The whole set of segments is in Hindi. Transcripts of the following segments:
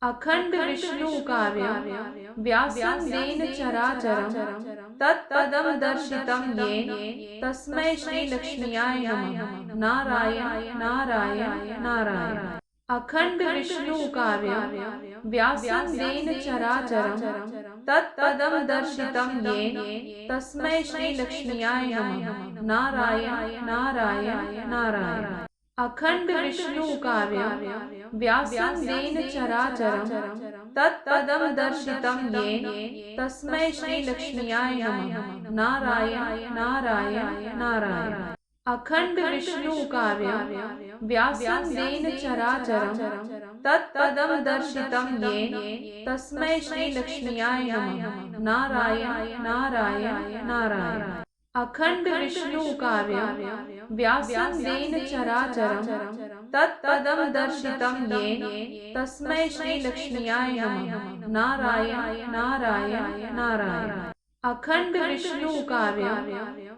अखंड विष्णु काव्यं व्यासं येन चराचरं तत्पदं दर्शितं येन तस्मै श्रीलक्ष्म्याय नमः। नारायण नारायण नारायण। अखंड विष्णु काव्यं व्यासं येन चराचरं तत्पदं दर्शितं येन तस्मै श्रीलक्ष्म्याय नमः। नारायण नारायण नारायण। अखंड विष्णु काव्यं व्यासं येन चराचरं तत्पदं दर्शितं येन तस्मै श्रीलक्ष्म्याय नमः। नारायण नारायण नारायण। अखंड विष्णु काव्यं व्यासं येन चराचरं तत्पदं दर्शितं येन तस्मै श्रीलक्ष्म्याय नमः। नारायण नारायण नारायण। अखंड विष्णु काव्यं व्यासं येन चराचरं तत्पदं दर्शितं येन तस्मै श्रीलक्ष्म्याय नमः। नारायण नारायण नारायण। अखंड विष्णु काव्यं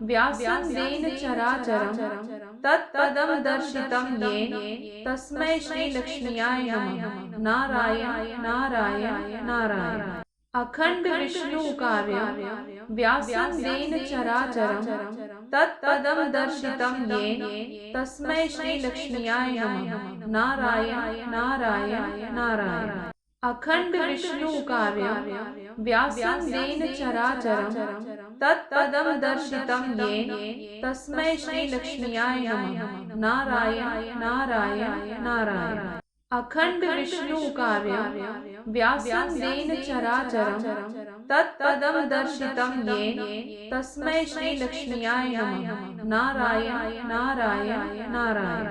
व्यासं येन चराचरं तत्पदं दर्शितं येन तस्मै श्रीलक्ष्म्याय नमः। नारायण नारायण नारायण। अखंड विष्णु काव्यं व्यासं येन चराचरं तत्पदं दर्शितं येन तस्मै श्रीलक्ष्म्याय नमः। नारायण नारायण नारायण। अखंड विष्णु काव्यं व्यासं येन चराचरं तत्पदं दर्शितं येन तस्मै श्रीलक्ष्म्याय नमः। नारायण नारायण नारायण। अखंड विष्णु काव्यं व्यासं येन चराचरं तत्पदं दर्शितं येन तस्मै श्रीलक्ष्म्याय नमः। नारायण नारायण नारायण।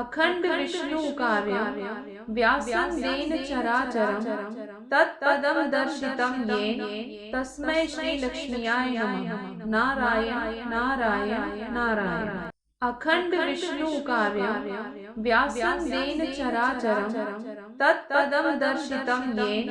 अखंड विष्णु काव्यं व्यासं येन चराचरं तत्पदं दर्शितं येन तस्मै श्रीलक्ष्म्याय नमः। नारायण नारायण नारायण। अखंड विष्णु काव्यं व्यासं येन चराचरं तत्पदं दर्शितं येन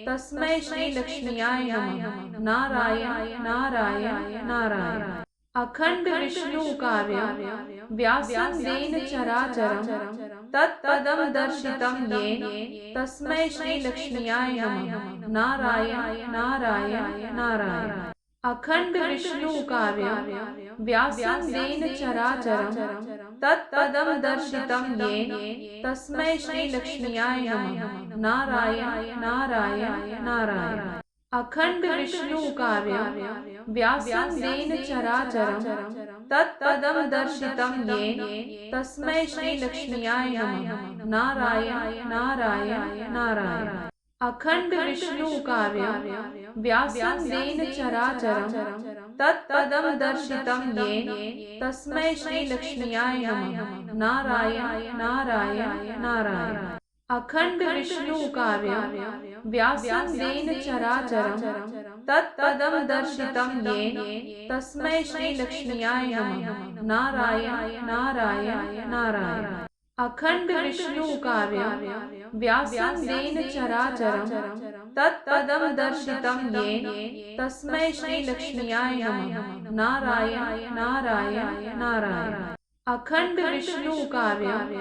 तस्मै श्रीलक्ष्म्याय नमः। नारायण नारायण नारायण। अखंड विष्णु काव्यं व्यासं येन चराचरं तत्पदं दर्शितं येन तस्मै श्रीलक्ष्म्याय नमः। नारायण नारायण नारायण। अखंड विष्णु काव्यं व्यासं येन चराचरं तत्पदं दर्शितं येन तस्मै श्रीलक्ष्म्याय नमः। नारायण नारायण नारायण। अखंड विष्णु काव्यं व्यासं येन चराचरं तत्पदं दर्शितं येन तस्मै श्रीलक्ष्म्याय नमः। नारायण नारायण नारायण। अखंड विष्णु काव्यं व्यासं येन चराचरं तत्पदं दर्शितं येन तस्मै श्रीलक्ष्म्याय नमः। नारायण नारायण नारायण। अखंड विष्णु काव्यं व्यासं येन चराचरं तत्पदं दर्शितं येन तस्मै श्रीलक्ष्म्याय नमः। नारायण नारायण नारायण। अखंड विष्णु काव्यं व्यासं येन चराचरं तत्पदं दर्शितं येन तस्मै श्रीलक्ष्म्याय नमः। नारायण नारायण नारायण। अखंड विष्णु काव्यं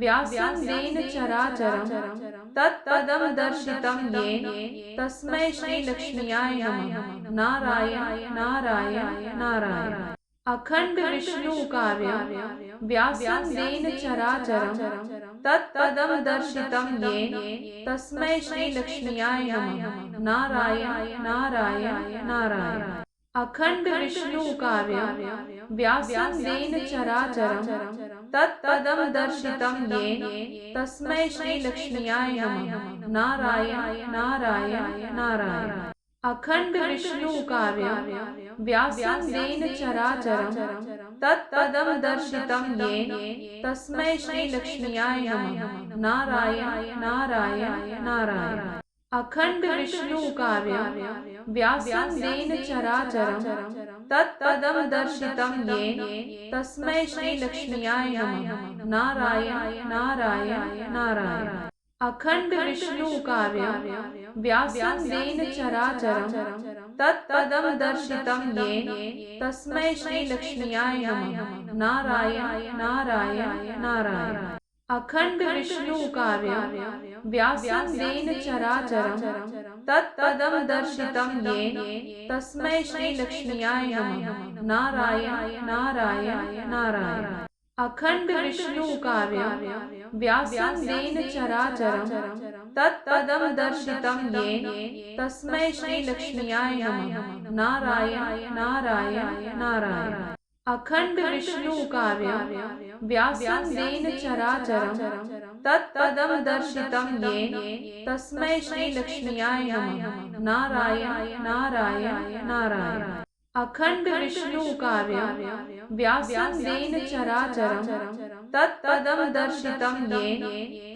व्यासं येन चराचरं तत्पदं दर्शितं येन तस्मै श्रीलक्ष्म्याय नमः। नारायण नारायण नारायण। अखंड विष्णु काव्यं व्यासं येन चराचरं तत्पदं दर्शितं येन तस्मै श्रीलक्ष्म्याय नमः। नारायण नारायण नारायण। अखंड विष्णु काव्यं व्यासं येन चराचरं तत्पदं दर्शितं येन तस्मै श्रीलक्ष्म्याय नमः। नारायण नारायण नारायण। अखंड विष्णु काव्यं व्यासं येन चराचरं तत्पदं दर्शितं येन तस्मै श्रीलक्ष्म्याय नमः। नारायण नारायण नारायण। अखंड विष्णु काव्यं व्यासं येन चराचरं तत्पदं दर्शितं येन तस्मै श्रीलक्ष्म्याय नमः। नारायण नारायण नारायण। अखंड विष्णु काव्यं व्यासं येन चराचरं तत्पदं दर्शितं येन तस्मै श्रीलक्ष्म्याय नमः। नारायण नारायण नारायण। अखंड विष्णु काव्यं व्यासं येन चराचरं तत्पदं दर्शितं येन तस्मै श्रीलक्ष्म्याय नमः। नारायण नारायण नारायण। अखंड विष्णु काव्यं व्यासं येन चराचरं तत्पदं दर्शितं येन तस्मै श्रीलक्ष्म्याय नमः। नारायण नारायण नारायण। अखंड विष्णु काव्यं व्यासं येन चराचरं तत्पदं दर्शितं येन तस्मै श्रीलक्ष्म्याय नमः। नारायण नारायण नारायण। अखंड विष्णु काव्यं व्यासं येन चराचरं तत्पदं दर्शितं येन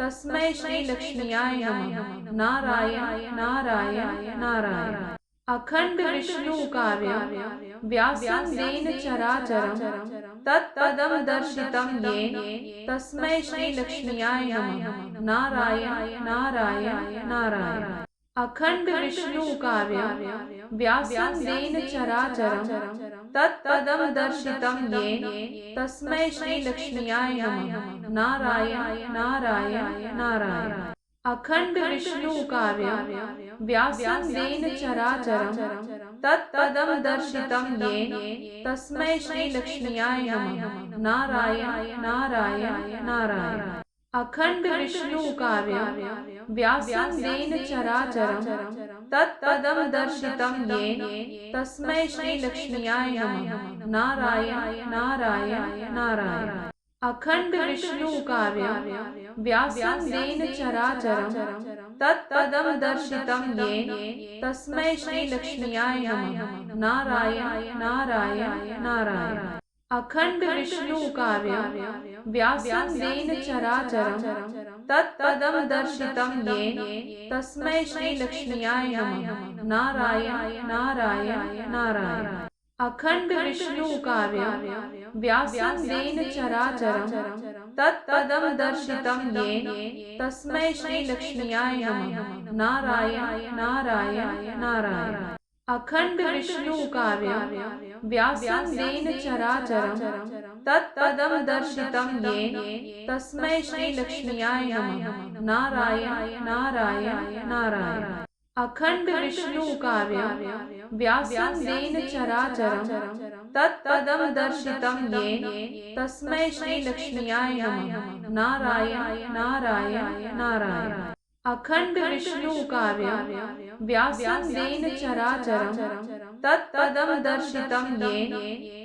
तस्मै श्रीलक्ष्म्याय नमः। नारायण नारायण नारायण। अखंड विष्णु काव्यं व्यासं येन चराचरं तत्पदं दर्शितं येन तस्मै श्रीलक्ष्म्याय नमः। नारायण नारायण नारायण। अखंड विष्णु काव्यं व्यासं येन चराचरं तत्पदं दर्शितं येन तस्मै श्रीलक्ष्म्याय नमः। नारायण नारायण नारायण। अखंड विष्णु काव्यं व्यासं येन चराचरं तत्पदं दर्शितं येन तस्मै श्रीलक्ष्म्याय नमः। नारायण नारायण नारायण। अखंड विष्णु काव्यं व्यासं येन चराचरं तत्पदं दर्शितं येन तस्मै श्रीलक्ष्म्याय नमः। नारायण नारायण नारायण। अखंड विष्णु काव्यं व्यासं येन चराचरं तत्पदं दर्शितं येन तस्मै श्रीलक्ष्म्याय नमः। नारायण नारायण नारायण। अखंड विष्णु काव्यं व्यासं येन चराचरं तत्पदं दर्शितं येन तस्मै श्रीलक्ष्म्याय नमः। नारायण नारायण नारायण। अखंड विष्णु काव्यं व्यासं येन चराचरं तत्पदं दर्शितं येन तस्मै श्रीलक्ष्म्याय नमः। नारायण नारायण नारायण। अखंड विष्णु काव्यं व्यासं येन चराचरं तत्पदं दर्शितं येन तस्मै श्रीलक्ष्म्याय नमः। नारायण नारायण नारायण। अखंड विष्णु काव्यं व्यासं येन चराचरं तत्पदं दर्शितं येन तस्मै श्रीलक्ष्म्याय नमः। नारायण नारायण नारायण। अखंड विष्णु काव्यं व्यासं येन चराचरं तत्पदं दर्शितं येन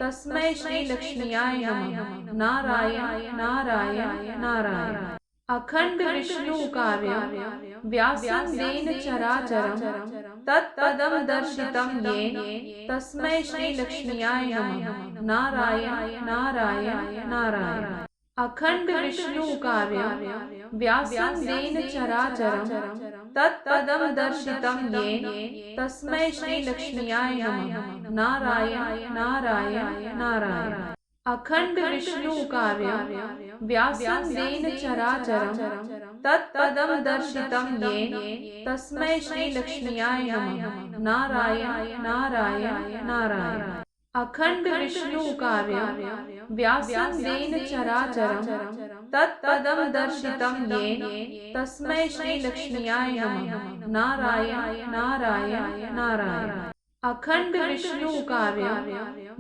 तस्मै श्रीलक्ष्म्याय नमः। नारायण नारायण नारायण। अखंड विष्णु काव्यं व्यासं येन चराचरं तत्पदं दर्शितं येन तस्मै श्रीलक्ष्म्याय नमः। नारायण नारायण नारायण। अखंड विष्णु काव्यं व्यासं येन चराचरं तत्पदं दर्शितं येन तस्मै श्रीलक्ष्म्याय नमः। नारायण नारायण नारायण। अखंड विष्णु काव्यं व्यासं येन चराचरं तत्पदं दर्शितं येन तस्मै श्रीलक्ष्म्याय नमः। नारायण नारायण नारायण। अखंड विष्णु काव्यं व्यासं येन चराचरं तत्पदं दर्शितं येन तस्मै श्रीलक्ष्म्याय नमः। नारायण नारायण नारायण। अखंड विष्णु काव्यं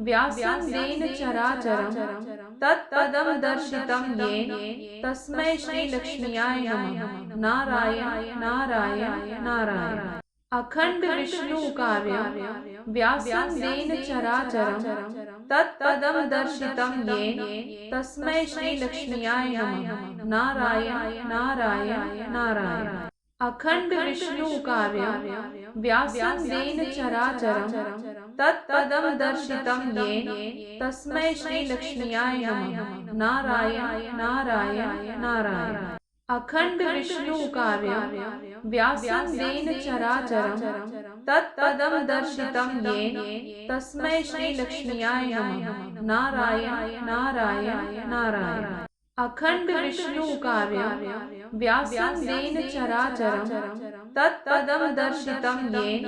व्यासं येन चराचरं तत्पदं दर्शितं येन तस्मै श्रीलक्ष्म्याय नमः। नारायण नारायण नारायण। अखंड विष्णु काव्यं व्यासं येन चराचरं तत्पदं दर्शितं येन तस्मै श्रीलक्ष्म्याय नमः। नारायण नारायण नारायण। अखंड विष्णु काव्यं व्यासं येन चराचरं तत्पदं दर्शितं येन तस्मै श्रीलक्ष्म्याय नमः। नारायण नारायण नारायण। अखंड विष्णु काव्यं व्यासं येन चराचरं तत्पदं दर्शितं येन तस्मै श्रीलक्ष्म्याय नमः। नारायण नारायण नारायण। अखंड विष्णु काव्यं व्यासं येन चराचरं तत्पदं दर्शितं येन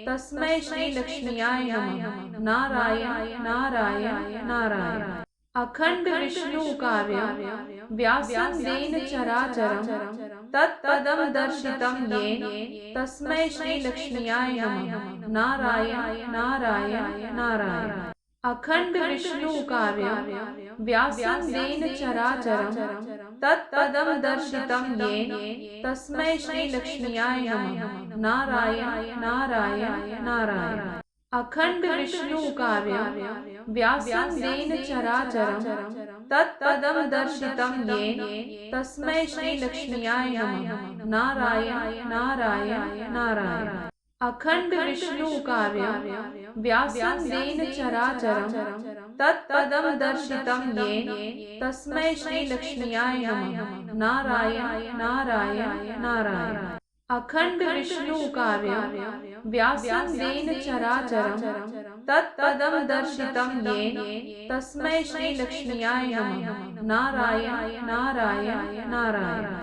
तस्मै श्रीलक्ष्म्याय नमः। नारायण नारायण नारायण। अखंड विष्णु कार्य व्यासं देन चराचरं तत्पदं दर्शितं येन तस्मै श्री लक्ष्म्याय नमः। नारायण नारायण नारायण। अखंड विष्णु कार्य व्यासं देन चराचरं तत्पदं दर्शितं येन तस्मै श्री लक्ष्म्याय नमः। नारायण नारायण नारायण। अखंड विष्णु कार्य व्यासं देन चराचरं तत्पदं दर्शितं येन तस्मै श्री लक्ष्म्याय नमः। नारायण नारायण नारायण। अखंड विष्णु कार्य व्यासं देन चराचरं तत्पदं दर्शितं येन तस्मै श्री लक्ष्म्याय नमः। नारायण नारायण नारायण। अखंड विष्णु कार्य व्यासं देन चराचरं तत्पदं दर्शितं येन तस्मै श्री लक्ष्म्याय नमः। नारायण नारायण नारायण।